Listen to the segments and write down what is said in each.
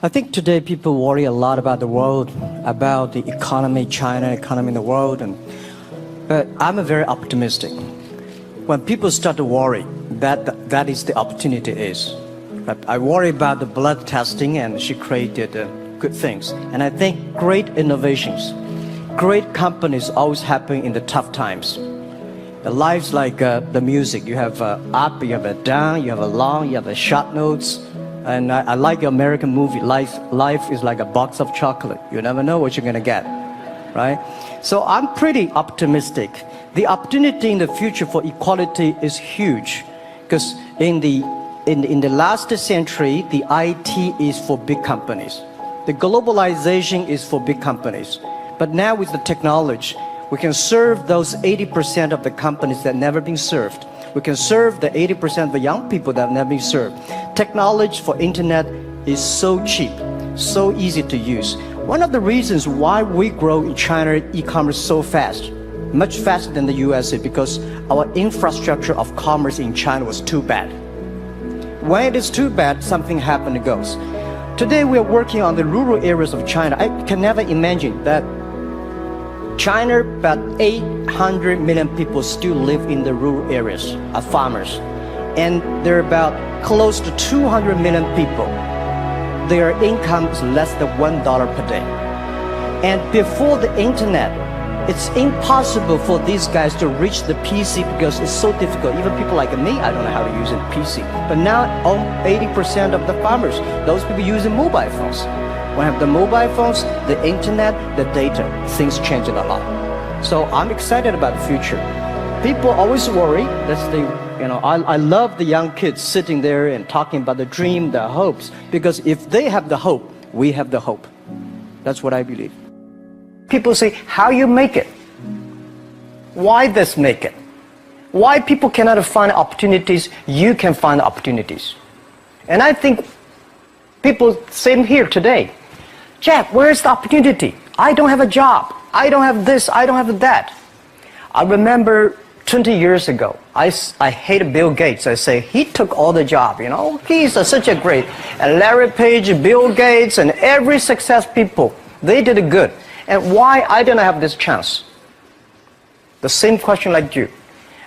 I think today people worry a lot about the world, about the economy, China economy in the world, but I'm a very optimistic. When people start to worry, that is the opportunity is. But I worry about the blood testing, and she created good things. And I think great innovations, great companies always happen in the tough times. The lives like the music, you have up, you have a down, you have a long, you have a short notes. And I like your American movie, life is like a box of chocolate. You never know what you're gonna get, right? So I'm pretty optimistic. The opportunity in the future for equality is huge, because in the last century, the IT is for big companies. The globalization is for big companies. But now with the technology, we can serve those 80% of the companies that never been served. We can serve the 80% of the young people that have never been served. Technology for internet is so cheap, so easy to use. One of the reasons why we grow in China e-commerce so fast, much faster than the US, is because our infrastructure of commerce in China was too bad. When it is too bad, something happens and goes. Today we are working on the rural areas of China. I can never imagine that China, about 800 million people still live in the rural areas, are farmers. And there are about close to 200 million people. Their income is less than $1 per day. And before the internet, it's impossible for these guys to reach the PC because it's so difficult. Even people like me, I don't know how to use a PC. But now, 80% of the farmers, those people using mobile phones. When I have the mobile phones, the internet, the data, things change a lot. So I'm excited about the future. People always worry. I love the young kids sitting there and talking about the dream, the hopes, because if they have the hope, we have the hope. That's what I believe. People say, how you make it? Why this make it? Why people cannot find opportunities, you can find opportunities. And I think people same here today. Jack, where's the opportunity? I don't have a job. I don't have this, I don't have that. I remember 20 years ago, I hated Bill Gates. I say, he took all the job, you know? He's such a great. And Larry Page, Bill Gates, and every success people, they did it good. And why I didn't have this chance? The same question like you.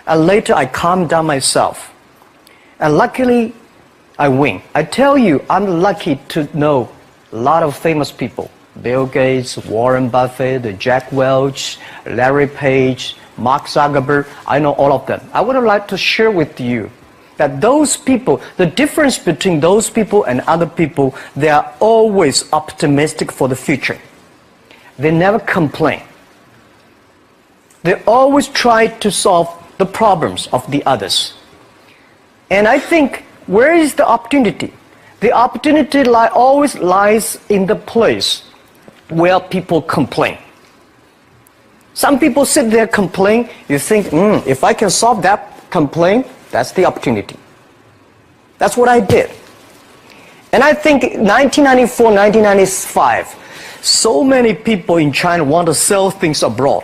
And later I calmed down myself. And luckily, I win. I tell you, I'm lucky to know a lot of famous people. Bill Gates, Warren Buffett, Jack Welch, Larry Page, Mark Zuckerberg. I know all of them. I would like to share with you that those people, the difference between those people and other people, they are always optimistic for the future. They never complain. They always try to solve the problems of the others. And I think, where is the opportunity? The opportunity always lies in the place where people complain. Some people sit there complain. You think, if I can solve that complaint, that's the opportunity. That's what I did. And I think 1994, 1995, so many people in China want to sell things abroad.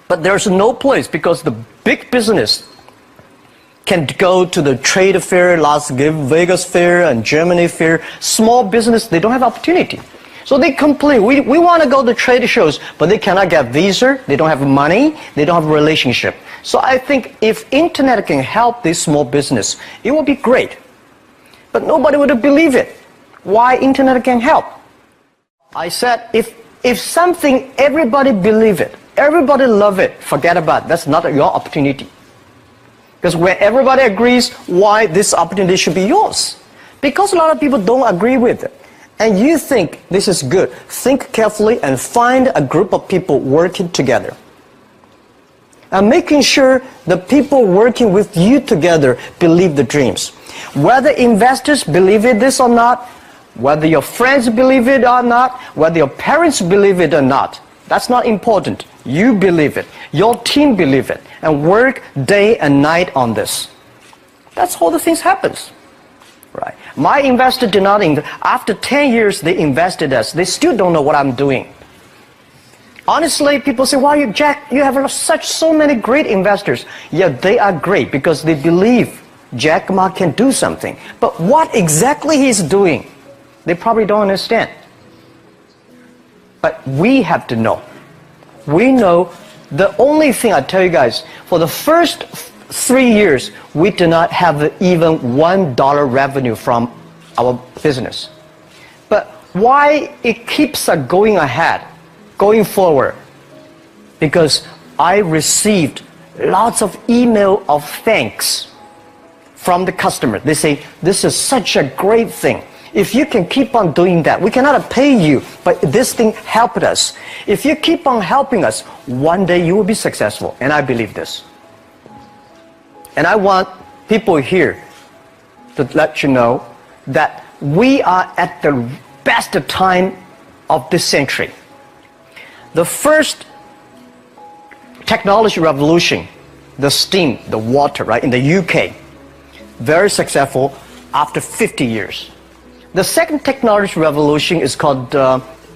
But there's no place because the big business can go to the trade fair, Las Vegas fair and Germany fair. Small business, they don't have opportunity. So they complain, we want to go to trade shows, but they cannot get visa, they don't have money, they don't have a relationship. So I think if internet can help this small business, it will be great. But nobody would believe it. Why internet can help? I said, if something, everybody believe it, everybody love it, forget about it. That's not your opportunity. Because when everybody agrees, why this opportunity should be yours? Because a lot of people don't agree with it. And you think this is good. Think carefully and find a group of people working together. And making sure the people working with you together believe the dreams. Whether investors believe in this or not, whether your friends believe it or not, whether your parents believe it or not, that's not important. You believe it. Your team believe it. And work day and night on this. That's how the things happens. Right. My investor did not after 10 years they invested us. They still don't know what I'm doing. Honestly, people say, "Why, Jack, you have so many great investors." Yeah, they are great because they believe Jack Ma can do something. But what exactly he's doing, They probably don't understand. But we have to know. We know the only thing I tell you guys, for the first 3 years, we do not have even $1 revenue from our business. But why it keeps going ahead, going forward? Because I received lots of email of thanks from the customer. They say, this is such a great thing. If you can keep on doing that, we cannot pay you, but this thing helped us. If you keep on helping us, one day you will be successful. And I believe this. And I want people here to let you know that we are at the best time of this century. The first technology revolution, the steam, the water, right, in the UK, very successful after 50 years. The second technology revolution is called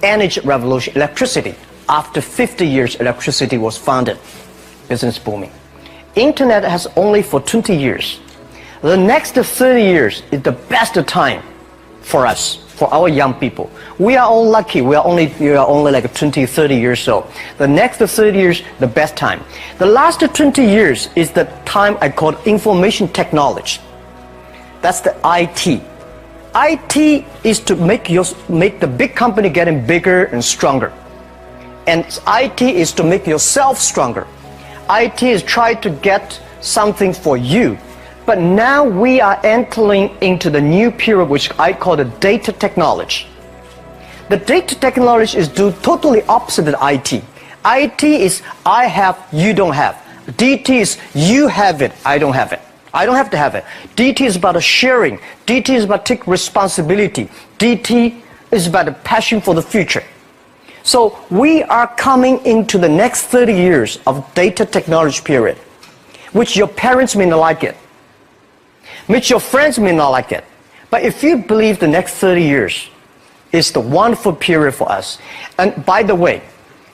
energy revolution, electricity. After 50 years, electricity was founded, business booming. Internet has only for 20 years. The next 30 years is the best time for us, for our young people. We are all lucky. We are only like 20, 30 years old. The next 30 years, the best time. The last 20 years is the time I call information technology. That's the IT. IT is to make the big company getting bigger and stronger. And IT is to make yourself stronger. IT is trying to get something for you. But now we are entering into the new period, which I call the data technology. The data technology is totally opposite of IT. IT is I have, you don't have. DT is you have it, I don't have it. I don't have to have it. DT is about sharing. DT is about taking responsibility. DT is about a passion for the future. So we are coming into the next 30 years of data technology period, which your parents may not like it, which your friends may not like it. But if you believe the next 30 years is the wonderful period for us, and by the way,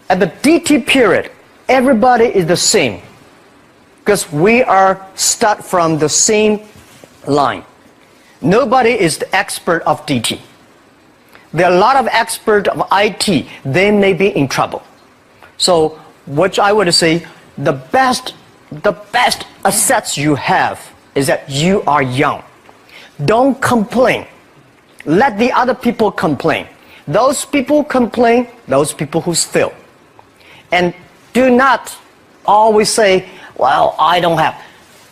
at the DT period, everybody is the same, because we are start from the same line. Nobody is the expert of DT. There are a lot of experts of IT. They may be in trouble. So what I would say, the best assets you have is that you are young. Don't complain. Let the other people complain. Those people complain, those people who fail. And do not always say, well, I don't have.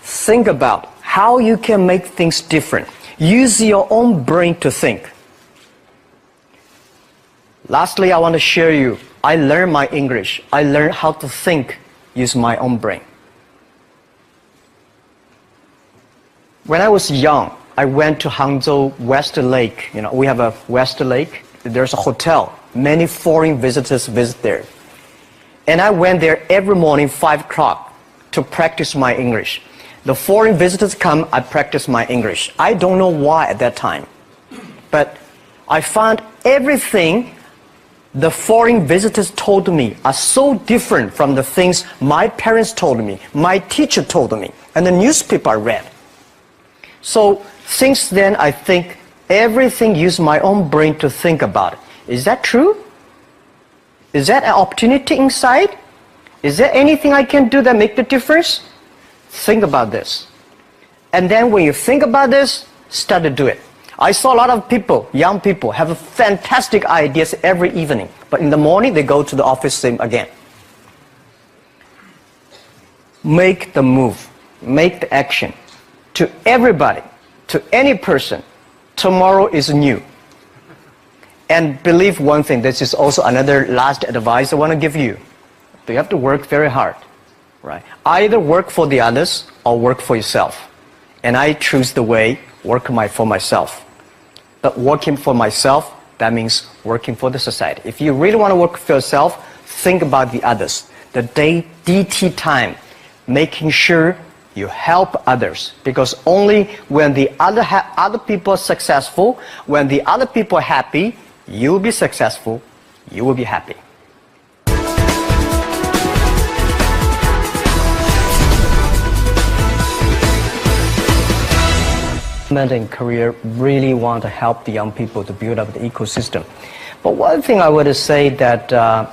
Think about how you can make things different. Use your own brain to think. Lastly, I want to share you, I learned my English. I learned how to think, use my own brain. When I was young, I went to Hangzhou West Lake. You know, we have a West Lake. There's a hotel. Many foreign visitors visit there. And I went there every morning, 5 o'clock, to practice my English. The foreign visitors come, I practice my English. I don't know why at that time. But I found everything the foreign visitors told me are so different from the things my parents told me, my teacher told me, and the newspaper I read. So since then, I think everything use my own brain to think about it. Is that true? Is that an opportunity inside? Is there anything I can do that make the difference? Think about this. And then when you think about this, start to do it. I saw a lot of people, young people, have fantastic ideas every evening. But in the morning, they go to the office same again. Make the move. Make the action. To everybody, to any person, tomorrow is new. And believe one thing, this is also another last advice I want to give you. You have to work very hard, right? Either work for the others or work for yourself. And I choose the way, work for myself. But working for myself, that means working for the society. If you really want to work for yourself, think about the others. The DT time, making sure you help others. Because only when the other people are successful, when the other people are happy, you will be successful, you will be happy. government in Korea really want to help the young people to build up the ecosystem. But one thing I would say that a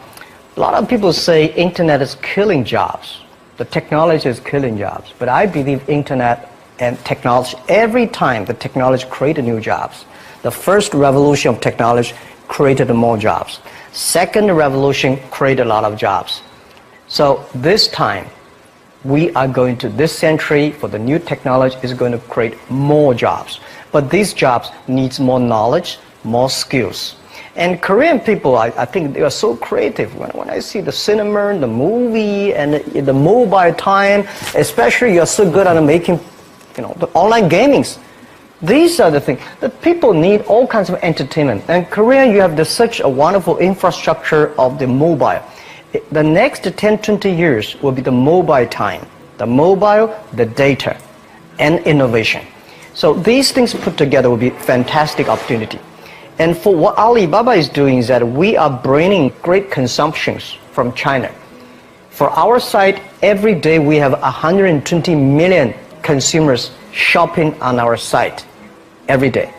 lot of people say internet is killing jobs. The technology is killing jobs. But I believe internet and technology, every time the technology created new jobs. The first revolution of technology created more jobs. Second revolution created a lot of jobs. So this time, we are going to, this century, for the new technology, is going to create more jobs. But these jobs needs more knowledge, more skills. And Korean people, I think they are so creative. When I see the cinema, the movie, and the mobile time, especially you're so good at making, the online gamings. These are the things that people need, all kinds of entertainment. And Korea, you have such a wonderful infrastructure of the mobile. The next 10, 20 years will be the mobile time, the mobile, the data, and innovation. So these things put together will be fantastic opportunity. And for what Alibaba is doing is that we are bringing great consumptions from China. For our site, every day we have 120 million consumers shopping on our site every day.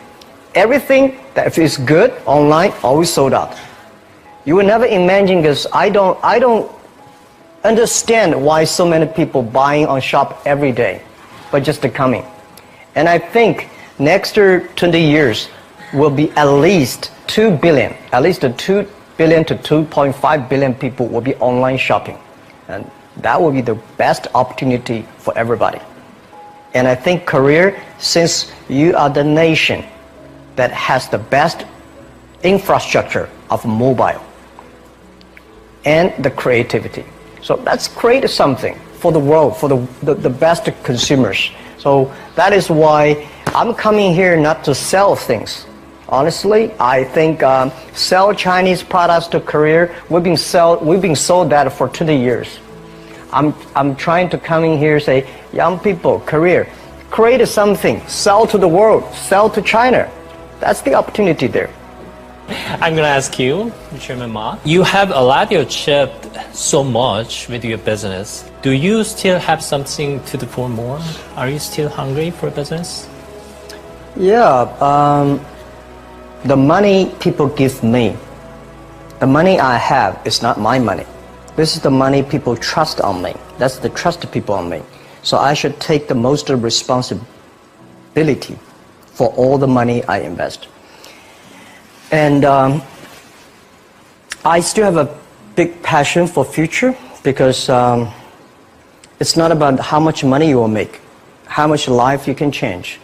Everything that is good online always sold out. You will never imagine, because I don't understand why so many people buying on shop every day, but just coming. And I think next 20 years will be at least 2 billion, at least 2 billion to 2.5 billion people will be online shopping. And that will be the best opportunity for everybody. And I think Korea, since you are the nation that has the best infrastructure of mobile and the creativity. So let's create something for the world, for the best consumers. So that is why I'm coming here not to sell things. Honestly, I think sell Chinese products to Korea, we've been sold that for 20 years. I'm trying to come in here and say, young people, Korea, create something, sell to the world, sell to China. That's the opportunity there. I'm going to ask you, Chairman Ma, you have allowed your chip so much with your business. Do you still have something to do for more? Are you still hungry for business? Yeah, the money people give me, the money I have is not my money. This is the money people trust on me. That's the trust people on me. So I should take the most responsibility for all the money I invest. And I still have a big passion for future, because it's not about how much money you will make, how much life you can change,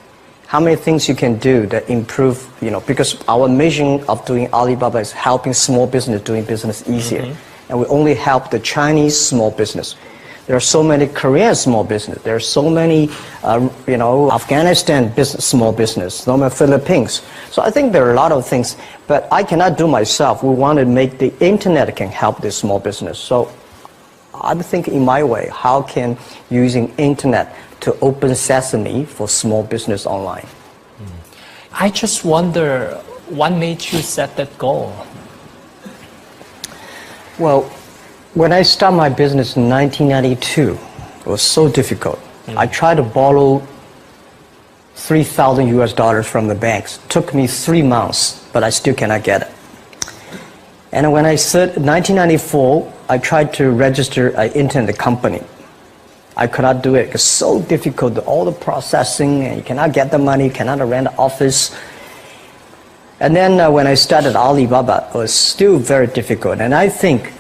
how many things you can do that improve, because our mission of doing Alibaba is helping small business doing business easier. Mm-hmm. And we only help the Chinese small business. There are so many Korean small business. There are so many, Afghanistan small business, so many Philippines. So I think there are a lot of things, but I cannot do myself. We want to make the internet can help this small business. So I'm thinking in my way, how can using internet to open sesame for small business online? I just wonder, what made you set that goal? Well, when I started my business in 1992, it was so difficult. I tried to borrow $3,000 US from the banks. It took me 3 months, but I still cannot get it. And when I said 1994, I tried to register an internet company. I could not do it. It's so difficult, all the processing, and you cannot get the money, you cannot rent an office. And then when I started Alibaba, it was still very difficult. And I think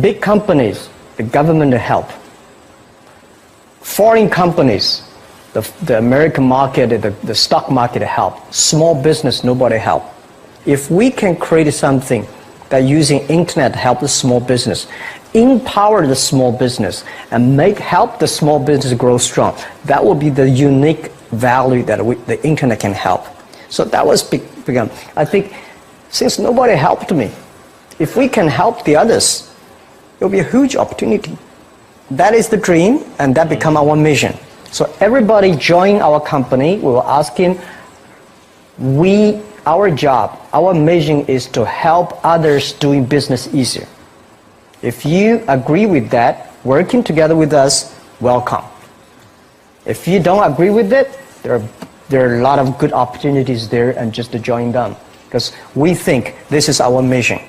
big companies, the government help. Foreign companies, the American market, the stock market help. Small business, nobody help. If we can create something that using internet help the small business, empower the small business, and help the small business grow strong, that will be the unique value that the internet can help. So that was begun. I think since nobody helped me, if we can help the others, it will be a huge opportunity. That is the dream, and that become our mission. So everybody join our company. We will ask him, our job, our mission is to help others doing business easier. If you agree with that, working together with us, welcome. If you don't agree with it, there are there are a lot of good opportunities there and just to join them. Because we think this is our mission.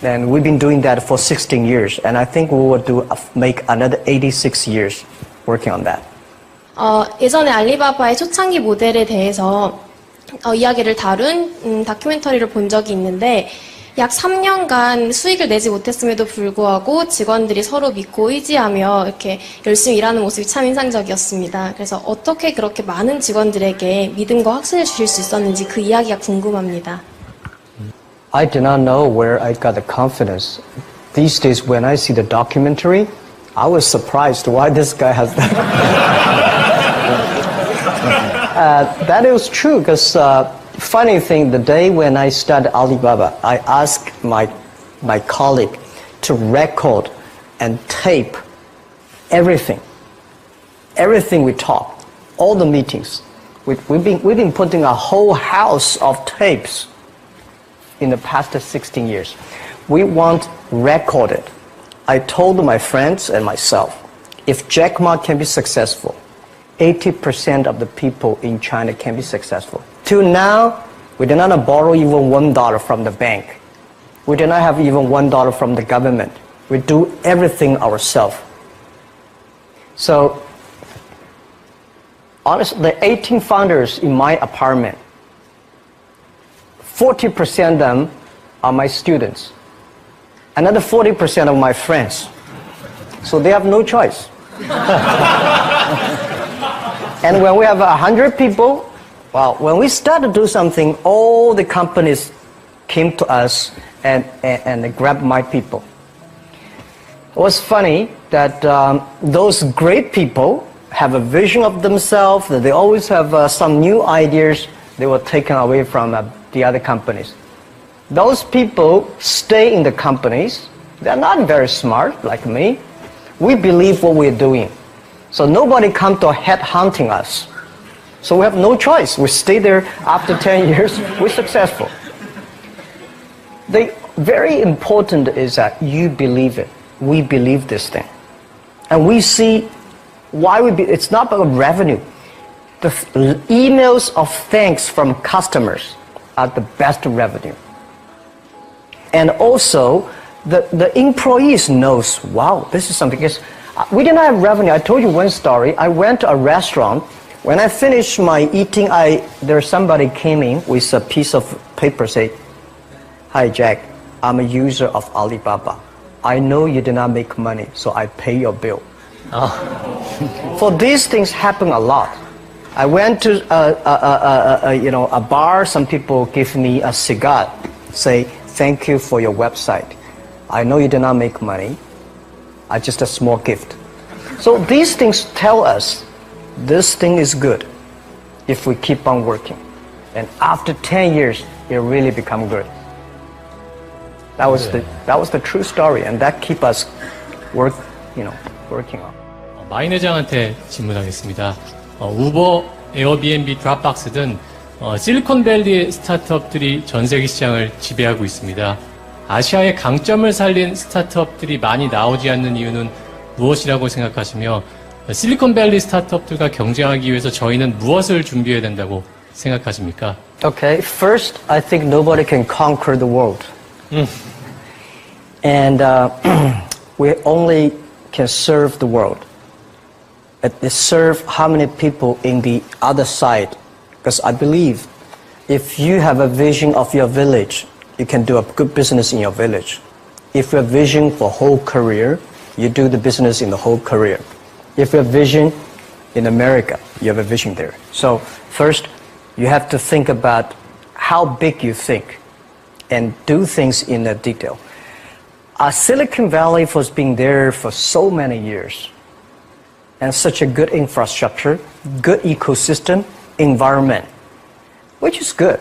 And we've been doing that for 16 years. And I think we will make another 86 years working on that. 예전에 알리바바의 초창기 모델에 대해서 이야기를 다룬 다큐멘터리를 본 적이 있는데 약 3년간 수익을 내지 못했음에도 불구하고 직원들이 서로 믿고 의지하며 이렇게 열심히 일하는 모습이 참 인상적이었습니다. 그래서 어떻게 그렇게 많은 직원들에게 믿음과 확신을 주실 수 있었는지 그 이야기가 궁금합니다. I do not know where I got the confidence. These days when I see the documentary, I was surprised why this guy has that. That is true because funny thing, the day when I started Alibaba, I asked my colleague to record and tape everything we talk, all the meetings. We've been putting a whole house of tapes in the past 16 years. We want recorded. I told my friends and myself, if Jack Ma can be successful, 80% of the people in China can be successful. Till now, we did not borrow even $1 from the bank. We did not have even $1 from the government. We do everything ourselves. So, honestly, the 18 founders in my apartment, 40% of them are my students. Another 40% of my friends. So they have no choice. And when we have 100 people, well, when we start to do something, all the companies came to us and grabbed my people. It was funny that those great people have a vision of themselves, that they always have some new ideas they were taken away from the other companies. Those people stay in the companies. They're not very smart like me. We believe what we're doing. So nobody come to head hunting us. So we have no choice. We stay there after 10 years. We're successful. The very important is that you believe it. We believe this thing. And we see why it's not about revenue. The emails of thanks from customers are the best revenue. And also, the employees knows, wow, this is something. Because we didn't have revenue. I told you one story. I went to a restaurant. When I finished my eating, there somebody came in with a piece of paper, say, "Hi Jack, I'm a user of Alibaba. I know you did not make money, so I pay your bill." Oh. For these things happen a lot. I went to a bar. Some people give me a cigar, say, "Thank you for your website. I know you did not make money. Just a small gift." So these things tell us this thing is good if we keep on working. And after 10 years, it really become good. That was the true story, and that keep us working on. 마인 회장한테 질문하겠습니다. 우버, 에어비앤비, 드랍박스 등 실리콘밸리의 스타트업들이 전 세계 시장을 지배하고 있습니다. 아시아의 강점을 살린 스타트업들이 많이 나오지 않는 이유는 무엇이라고 생각하시며 실리콘밸리 스타트업들과 경쟁하기 위해서 저희는 무엇을 준비해야 된다고 생각하십니까? Okay, first, I think nobody can conquer the world. And we only can serve the world. Serve how many people in the other side? Because I believe if you have a vision of your village, you can do a good business in your village. If you have vision for whole career, you do the business in the whole career. If you have vision in America, you have a vision there. So first, you have to think about how big you think and do things in a detail. Silicon Valley has been there for so many years. And such a good infrastructure, good ecosystem, environment, which is good.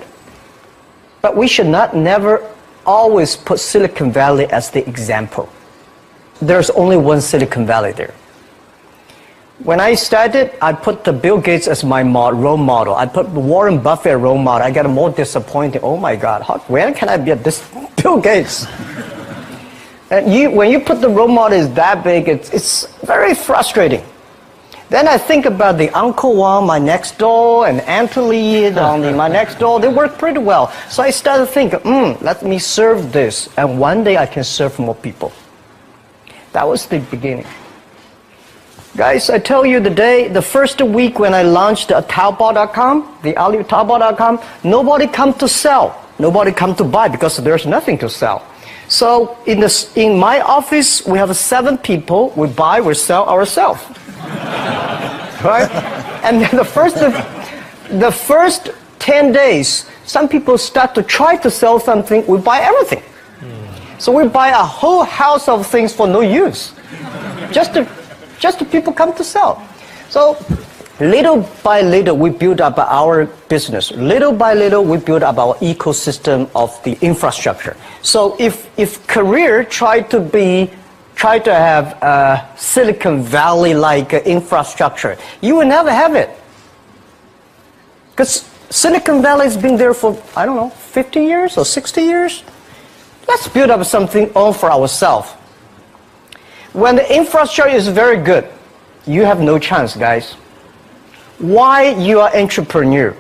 But we should never always put Silicon Valley as the example. There's only one Silicon Valley there. When I started, I put the Bill Gates as my role model. I put Warren Buffett role model. I got more disappointed. Oh my God, when can I be this Bill Gates? And when you put the role model is that big, it's very frustrating. Then I think about the Uncle Wang, my next door, and Aunt Lee, my next door. They work pretty well. So I started thinking, let me serve this, and one day I can serve more people. That was the beginning. Guys, I tell you the first week when I launched Taobao.com, the Taobao.com, nobody come to sell. Nobody come to buy because there's nothing to sell. So in my office, we have 7 people. We buy, we sell ourselves. Right? And then the first 10 days, some people start to try to sell something. We buy everything. So we buy a whole house of things for no use. Just to people come to sell. So little by little, we build up our business. Little by little, we build up our ecosystem of the infrastructure. So if Korea tried to have a Silicon Valley-like infrastructure, you will never have it. Because Silicon Valley has been there for, I don't know, 50 years or 60 years. Let's build up something all for ourselves. When the infrastructure is very good, you have no chance, guys. Why you are entrepreneur?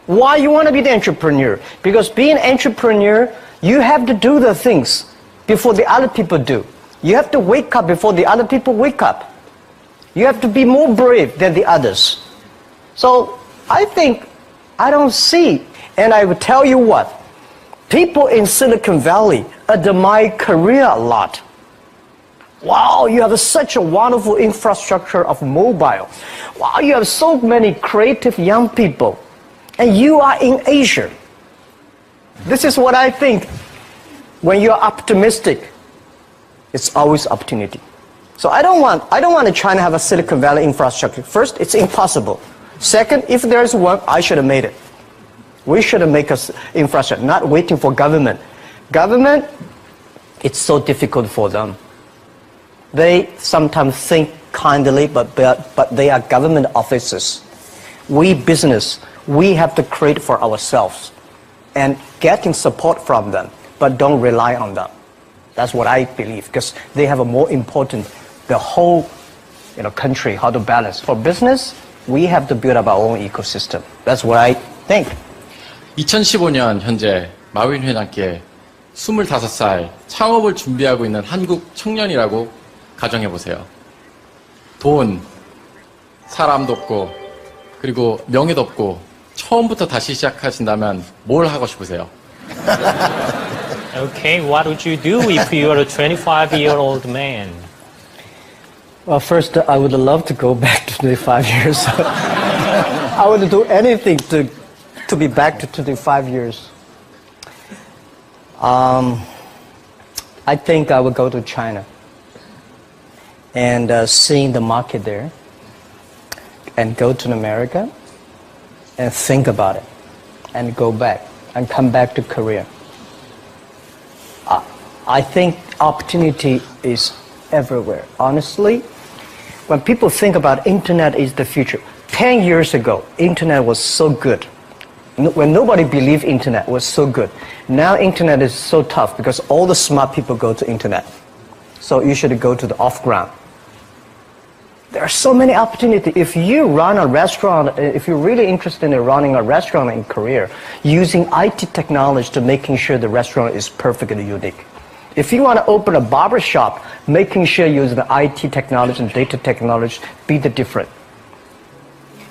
Why you want to be the entrepreneur? Because being an entrepreneur, you have to do the things before the other people do. You have to wake up before the other people wake up. You have to be more brave than the others. So I think, I don't see, and I will tell you what, people in Silicon Valley admire Korea a lot. Wow, you have such a wonderful infrastructure of mobile. Wow, you have so many creative young people. And you are in Asia. This is what I think. When you're optimistic, it's always opportunity. So I don't want China to have a Silicon Valley infrastructure. First, it's impossible. Second, if there's one, I should have made it. We should have made an infrastructure, not waiting for government. Government, it's so difficult for them. They sometimes think kindly, but they are government officers. We business, we have to create for ourselves and getting support from them, but don't rely on them. That's what I believe, because they have a more important, the whole country, how to balance. For business, we have to build up our own ecosystem. That's what I think. 2015년 현재 마윈 회장께 25살 창업을 준비하고 있는 한국 청년이라고 가정해보세요. 돈, 사람도 없고, 그리고 명예도 없고, 처음부터 다시 시작하신다면 뭘 하고 싶으세요? Okay, what would you do if you were a 25-year-old man? Well, first, I would love to go back to 25 years. I would do anything to be back to 25 years. I think I would go to China and seeing the market there, and go to America and think about it, and go back and come back to Korea. I think opportunity is everywhere. Honestly, when people think about internet is the future, 10 years ago, internet was so good. When nobody believed internet was so good. Now internet is so tough because all the smart people go to internet. So you should go to the off-ground. There are so many opportunities. If you run a restaurant, if you're really interested in running a restaurant in Korea, using IT technology to making sure the restaurant is perfectly unique. If you want to open a barber shop, making sure you use the IT technology and data technology, be the different.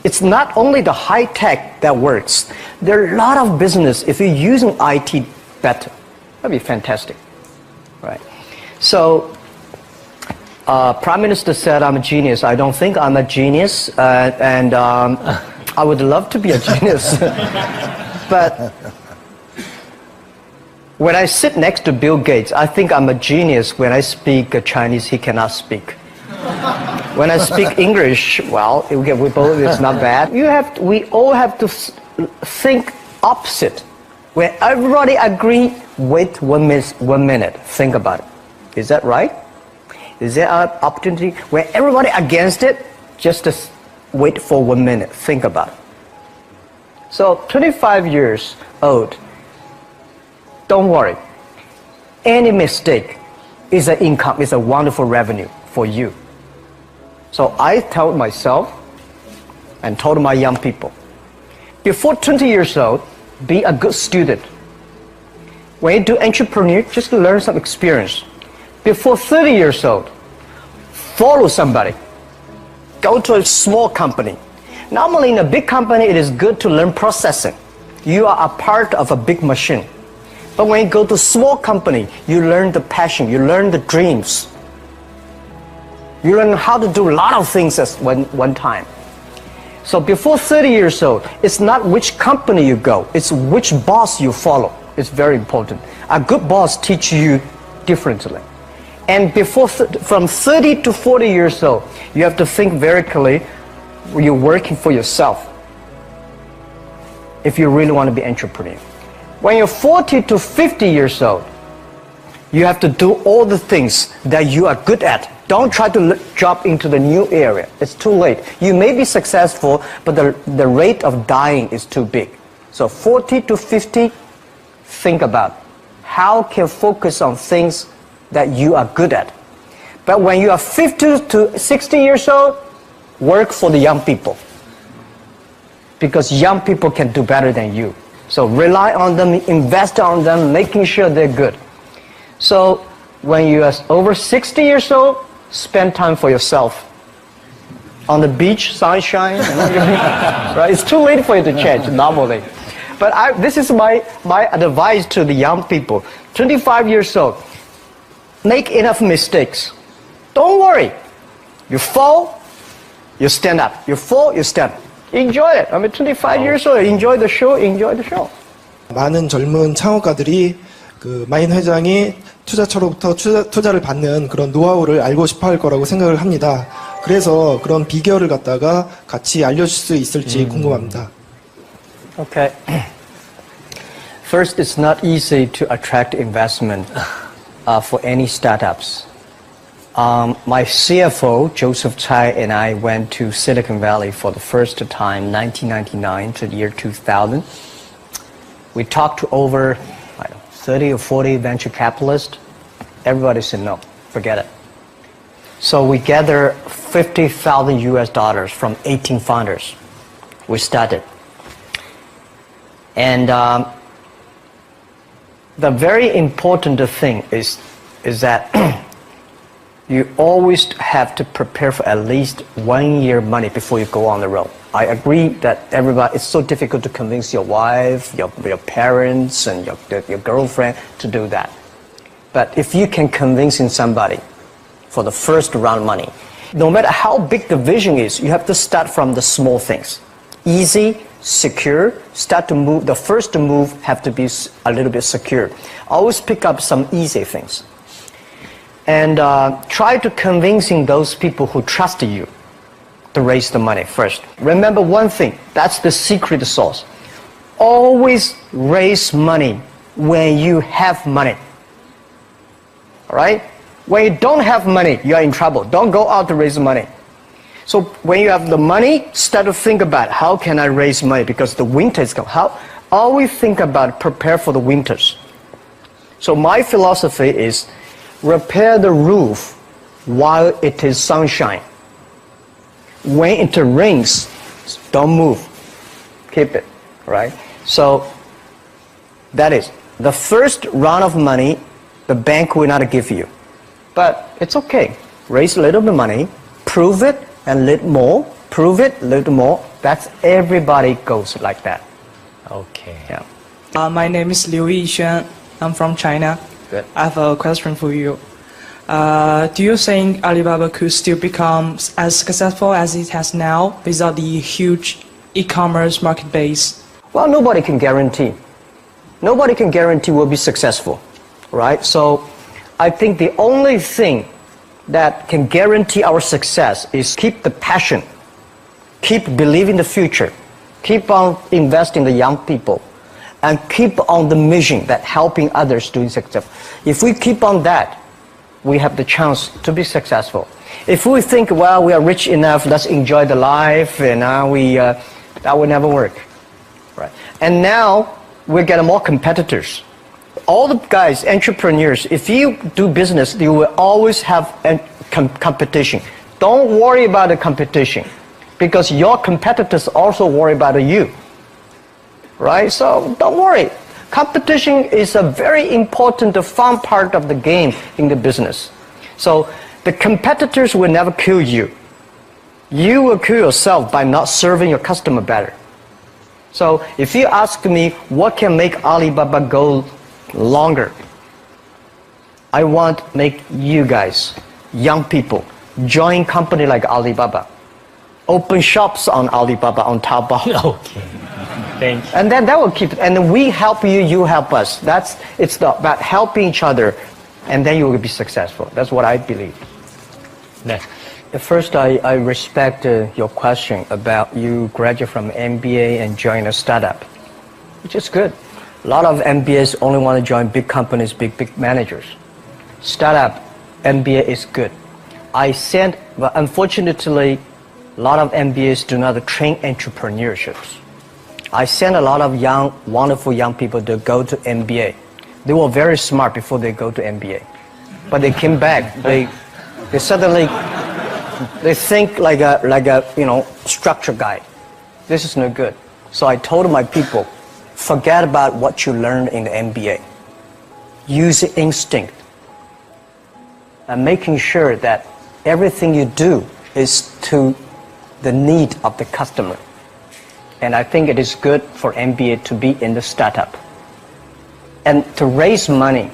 It's not only the high tech that works. There are a lot of business if you're using IT better. That'd be fantastic, right? So, Prime Minister said I'm a genius. I don't think I'm a genius, and I would love to be a genius. But when I sit next to Bill Gates, I think I'm a genius. When I speak Chinese, he cannot speak. When I speak English, well, we both, it's not bad. We all have to think opposite. When everybody agree, wait 1 minute, think about it. Is that right? Is there an opportunity? When everybody against it, just wait for 1 minute, think about it. So 25 years old, don't worry. Any mistake is an income, is a wonderful revenue for you. So I told myself and told my young people, before 20 years old, be a good student. When you do entrepreneur, just learn some experience. Before 30 years old, follow somebody. Go to a small company. Normally in a big company, it is good to learn processing. You are a part of a big machine. But when you go to a small company, you learn the passion, you learn the dreams. You learn how to do a lot of things at one time. So before 30 years old, it's not which company you go, it's which boss you follow. It's very important. A good boss teaches you differently. And from 30 to 40 years old, you have to think very clearly, you're working for yourself if you really want to be an entrepreneur. When you're 40 to 50 years old, you have to do all the things that you are good at. Don't try to jump into the new area. It's too late. You may be successful, but the rate of dying is too big. So 40 to 50, think about how can focus on things that you are good at. But when you are 50 to 60 years old, work for the young people. Because young people can do better than you. So rely on them, invest on them, making sure they're good. So when you are over 60 years old, spend time for yourself. On the beach, sunshine, right? It's too late for you to change normally. But this is my advice to the young people. 25 years old, make enough mistakes. Don't worry. You fall, you stand up. You fall, you stand up. Enjoy it. I mean, 25 years old, enjoy the show, enjoy the show. 많은 젊은 창업가들이 그 마인 회장이 투자처로부터 투자를 받는 그런 노하우를 알고 싶어 할 거라고 생각을 합니다. 그래서 그런 비결을 갖다가 같이 알려줄 수 있을지 궁금합니다. Okay. First, it's not easy to attract investment for any startups. My CFO, Joseph Tsai, and I went to Silicon Valley for the first time, 1999 to the year 2000. We talked to over 30 or 40 venture capitalists. Everybody said no, forget it. So we gathered $50,000 from 18 founders. We started. And the very important thing is that you always have to prepare for at least 1 year money before you go on the road. I agree that it's so difficult to convince your wife, your parents, and your girlfriend to do that. But if you can convince somebody for the first round money, no matter how big the vision is, you have to start from the small things. Easy, secure, start to move. The first move have to be a little bit secure. Always pick up some easy things. And try to convincing those people who trust you to raise the money first. Remember one thing, that's the secret sauce. Always raise money when you have money. All right? When you don't have money, you're in trouble. Don't go out to raise money. So when you have the money, start to think about how can I raise money because the winter is coming. Always think about prepare for the winters. So my philosophy is repair the roof while it is sunshine. When it rains, don't move. Keep it, right? So that is the first round of money, the bank will not give you. But it's okay. Raise a little bit of money, prove it, and a little more, prove it, a little more. That's everybody goes like that. Okay. Yeah. My name is Liu Yixuan. I'm from China. Good. I have a question for you. Do you think Alibaba could still become as successful as it has now without the huge e-commerce market base? Well, nobody can guarantee. Nobody can guarantee we'll be successful, right? So I think the only thing that can guarantee our success is keep the passion, keep believing the future, keep on investing in the young people, and keep on the mission that helping others doing success. If we keep on that, we have the chance to be successful. If we think, well, we are rich enough, let's enjoy the life, and now that will never work, right? And now we're getting more competitors. All the guys, entrepreneurs, if you do business, you will always have competition. Don't worry about the competition, because your competitors also worry about you, right? So don't worry. Competition is a very important, fun part of the game in the business. So the competitors will never kill you. You will kill yourself by not serving your customer better. So if you ask me what can make Alibaba go longer, I want to make you guys, young people, join company like Alibaba. Open shops on Alibaba, on Taobao. Okay. Thank you. And then that will keep, and we help you, you help us. About helping each other, and then you will be successful. That's what I believe. 네. First, I respect your question about you graduate from MBA and join a startup, which is good. A lot of MBAs only want to join big companies, big managers. Startup, MBA is good. But unfortunately, a lot of MBAs do not train entrepreneurships. I sent a lot of wonderful young people to go to MBA. They were very smart before they go to MBA, but they came back. They suddenly they think like a structure guy. This is no good. So I told my people, forget about what you learned in the MBA. Use instinct and making sure that everything you do is to the need of the customer. And I think it is good for MBA to be in the startup. And to raise money,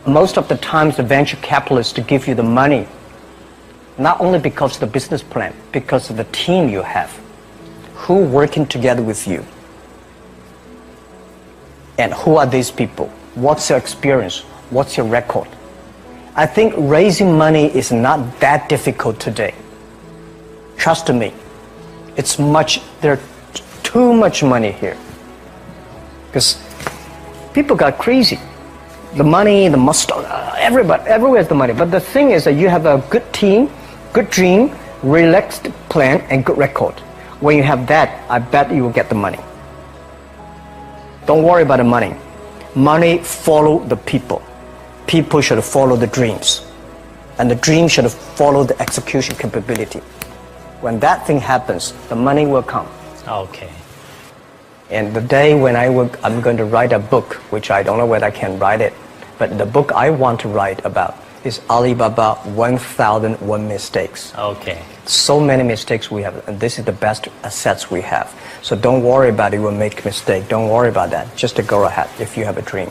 most of the times the venture capitalists to give you the money, not only because of the business plan, because of the team you have, who working together with you. And who are these people? What's your experience? What's your record? I think raising money is not that difficult today. Trust me. There's too much money here. Because people got crazy. The money, the mustache, everywhere is the money. But the thing is that you have a good team, good dream, relaxed plan, and good record. When you have that, I bet you will get the money. Don't worry about the money. Money follow the people. People should follow the dreams. And the dream should follow the execution capability. When that thing happens, the money will come. Okay. And the day when I'm going to write a book, which I don't know whether I can write it, but the book I want to write about is Alibaba 1001 Mistakes. Okay. So many mistakes we have, and this is the best assets we have. So don't worry about it, you will make a mistake. Don't worry about that. Just to go ahead if you have a dream.